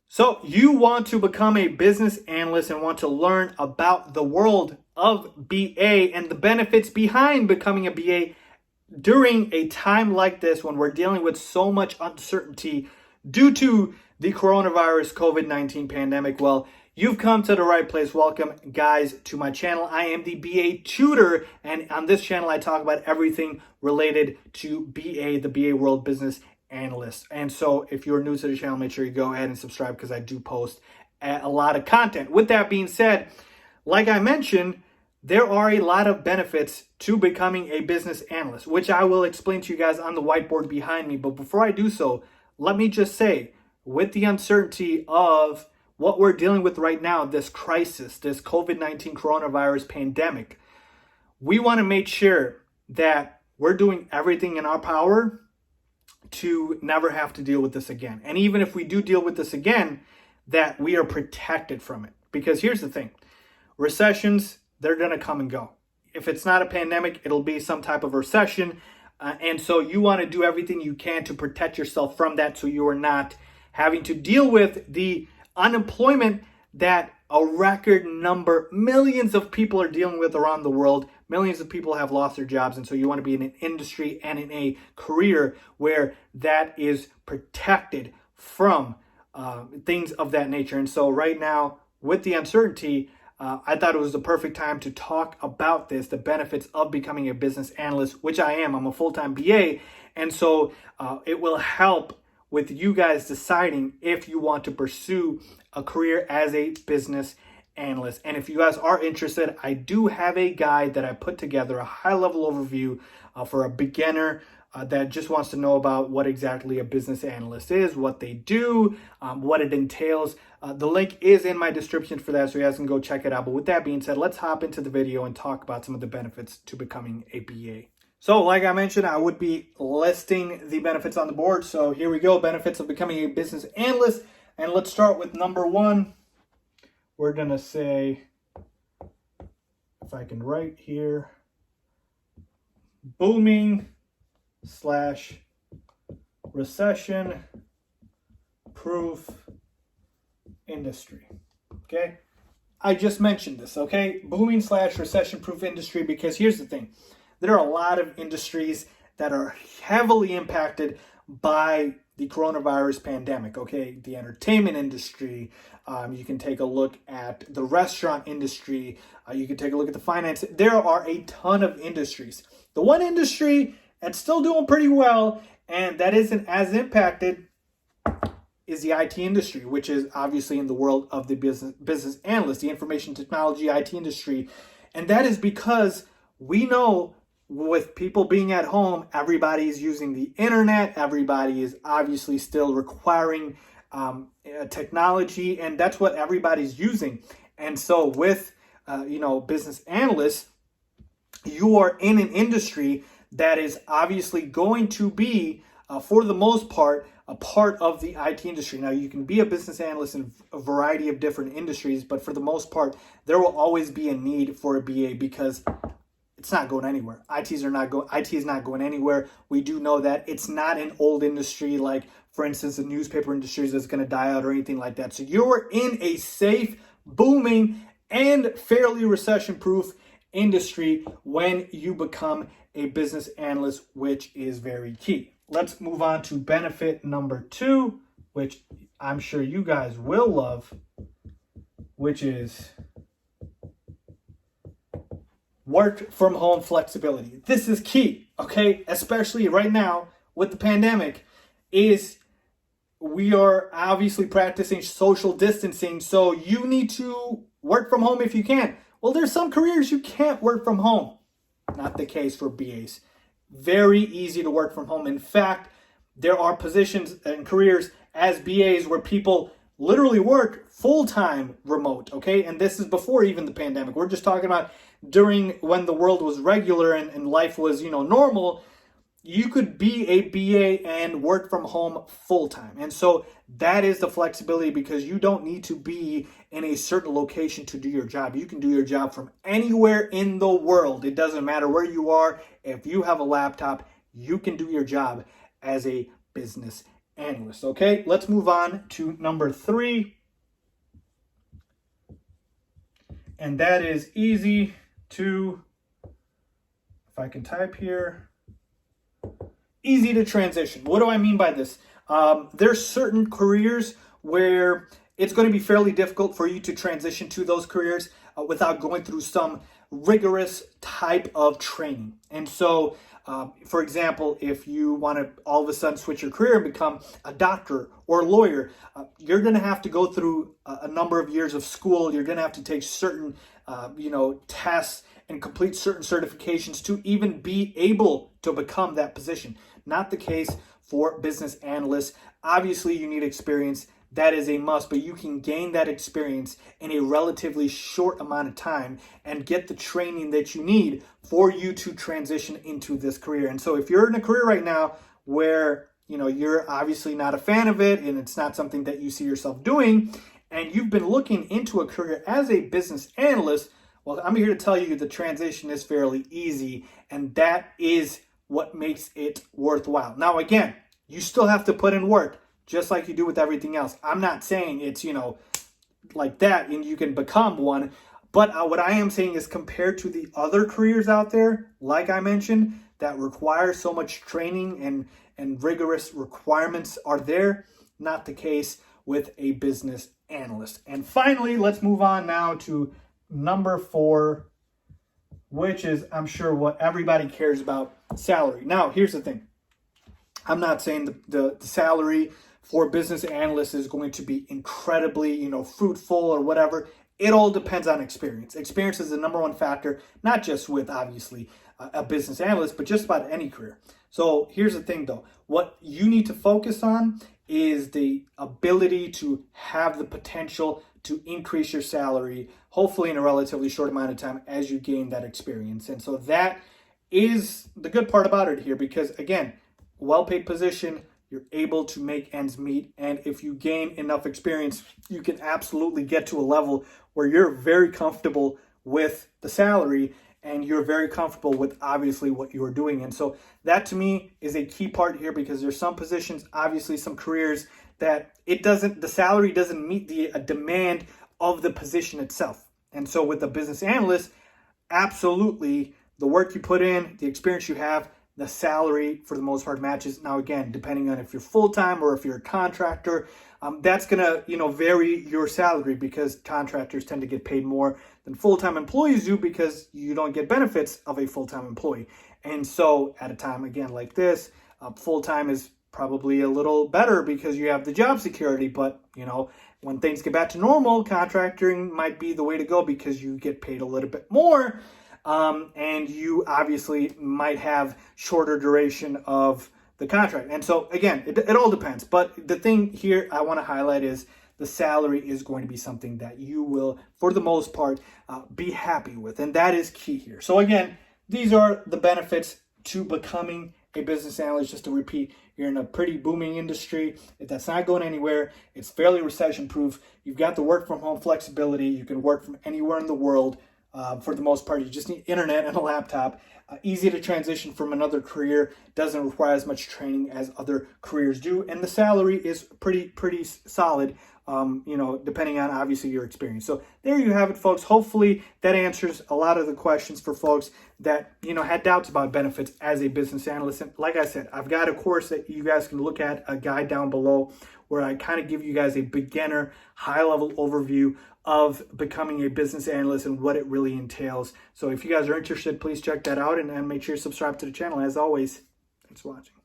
So you want to become a business analyst and want to learn about the world of BA and the benefits behind becoming a BA during a time like this when we're dealing with so much uncertainty due to the coronavirus COVID-19 pandemic. Well, you've come to the right place. Welcome, guys, to my channel. I am the BA tutor, and on this channel, I talk about everything related to BA, the BA World Business Analyst. And so if you're new to the channel, make sure you go ahead and subscribe because I do post a lot of content. With that being said, like I mentioned, there are a lot of benefits to becoming a business analyst, which I will explain to you guys on the whiteboard behind me. But before I do so, let me just say, with the uncertainty of what we're dealing with right now, this crisis, this COVID-19 coronavirus pandemic, we want to make sure that we're doing everything in our power to never have to deal with this again. And even if we do deal with this again, that we are protected from it. Because here's the thing, recessions, they're going to come and go. If it's not a pandemic, it'll be some type of recession. And so you want to do everything you can to protect yourself from that so you are not having to deal with the unemployment that a record number, millions of people are dealing with around the world. Millions of people have lost their jobs. And so you want to be in an industry and in a career where that is protected from things of that nature. And so right now, with the uncertainty, I thought it was the perfect time to talk about this, the benefits of becoming a business analyst, which I am. I'm a full-time BA. And so it will help with you guys deciding if you want to pursue a career as a business analyst. And if you guys are interested, I do have a guide that I put together, a high-level overview for a beginner that just wants to know about what exactly a business analyst is, what they do, what it entails. The link is in my description for that, so you guys can go check it out. But with that being said, let's hop into the video and talk about some of the benefits to becoming a BA. So like I mentioned, I would be listing the benefits on the board. So here we go, benefits of becoming a business analyst. And let's start with number one. We're going to say, if I can write here, booming / recession proof industry. Okay. I just mentioned this. Okay. Booming / recession proof industry, because here's the thing. There are a lot of industries that are heavily impacted by the coronavirus pandemic, okay? The entertainment industry, you can take a look at the restaurant industry, you can take a look at the finance. There are a ton of industries. The one industry that's still doing pretty well and that isn't as impacted is the IT industry, which is obviously in the world of the business analyst, the information technology IT industry. And that is because we know with people being at home, everybody's using the internet. Everybody is obviously still requiring technology, and that's what everybody's using. And so with, business analysts, you are in an industry that is obviously going to be, for the most part, a part of the IT industry. Now, you can be a business analyst in a variety of different industries, but for the most part, there will always be a need for a BA because it's not going anywhere. IT is not going anywhere. We do know that it's not an old industry like, for instance, the newspaper industry that's going to die out or anything like that. So you're in a safe, booming, and fairly recession-proof industry when you become a business analyst, which is very key. Let's move on to benefit number two, which I'm sure you guys will love, which is work from home flexibility. This is key, okay? Especially right now with the pandemic, is we are obviously practicing social distancing, so you need to work from home if you can. Well, there's some careers you can't work from home. Not the case for BAs. Very easy to work from home. In fact, there are positions and careers as BAs where people literally work full-time remote, okay? And this is before even the pandemic. We're just talking about during when the world was regular and life was, normal. You could be a BA and work from home full-time. And so that is the flexibility because you don't need to be in a certain location to do your job. You can do your job from anywhere in the world. It doesn't matter where you are. If you have a laptop, you can do your job as a business analyst. Okay, let's move on to number 3. And that is easy to, if I can type here, easy to transition. What do I mean by this? There's certain careers where it's going to be fairly difficult for you to transition to those careers without going through some rigorous type of training. And so, for example, if you want to all of a sudden switch your career and become a doctor or a lawyer, you're going to have to go through a number of years of school. You're going to have to take certain, tests and complete certain certifications to even be able to become that position. Not the case for business analysts. Obviously, you need experience. That is a must, but you can gain that experience in a relatively short amount of time and get the training that you need for you to transition into this career. And so if you're in a career right now where, you're obviously not a fan of it and it's not something that you see yourself doing, and you've been looking into a career as a business analyst, well, I'm here to tell you the transition is fairly easy, and that is what makes it worthwhile. Now, again, you still have to put in work, just like you do with everything else. I'm not saying it's, like that and you can become one. But what I am saying is compared to the other careers out there, like I mentioned, that require so much training and rigorous requirements are there, not the case with a business analyst. And finally, let's move on now to number 4, which is, I'm sure, what everybody cares about, salary. Now, here's the thing. I'm not saying the salary for business analysts is going to be incredibly, fruitful or whatever. It all depends on experience. Experience is the number one factor, not just with, obviously, a business analyst, but just about any career. So here's the thing, though. What you need to focus on is the ability to have the potential to increase your salary, hopefully in a relatively short amount of time as you gain that experience. And so that is the good part about it here, because, again, well-paid position, you're able to make ends meet. And if you gain enough experience, you can absolutely get to a level where you're very comfortable with the salary and you're very comfortable with obviously what you're doing. And so that to me is a key part here, because there's some positions, obviously some careers that the salary doesn't meet the demand of the position itself. And so with a business analyst, absolutely the work you put in, the experience you have, the salary for the most part matches. Now, again, depending on if you're full-time or if you're a contractor, that's going to, vary your salary, because contractors tend to get paid more than full-time employees do, because you don't get benefits of a full-time employee. And so at a time, again, like this, full-time is probably a little better because you have the job security. But, when things get back to normal, contracting might be the way to go because you get paid a little bit more. And you obviously might have shorter duration of the contract. And so, again, it all depends. But the thing here I want to highlight is the salary is going to be something that you will, for the most part, be happy with. And that is key here. So, again, these are the benefits to becoming a business analyst. Just to repeat, you're in a pretty booming industry that's not going anywhere. It's fairly recession proof. You've got the work from home flexibility. You can work from anywhere in the world. For the most part, you just need internet and a laptop. Easy to transition from another career. Doesn't require as much training as other careers do. And the salary is pretty solid, depending on obviously your experience. So there you have it, folks. Hopefully that answers a lot of the questions for folks that, had doubts about benefits as a business analyst. And like I said, I've got a course that you guys can look at, a guide down below, where I kind of give you guys a beginner high-level overview of becoming a business analyst and what it really entails. So if you guys are interested, please check that out and make sure you subscribe to the channel. As always, thanks for watching.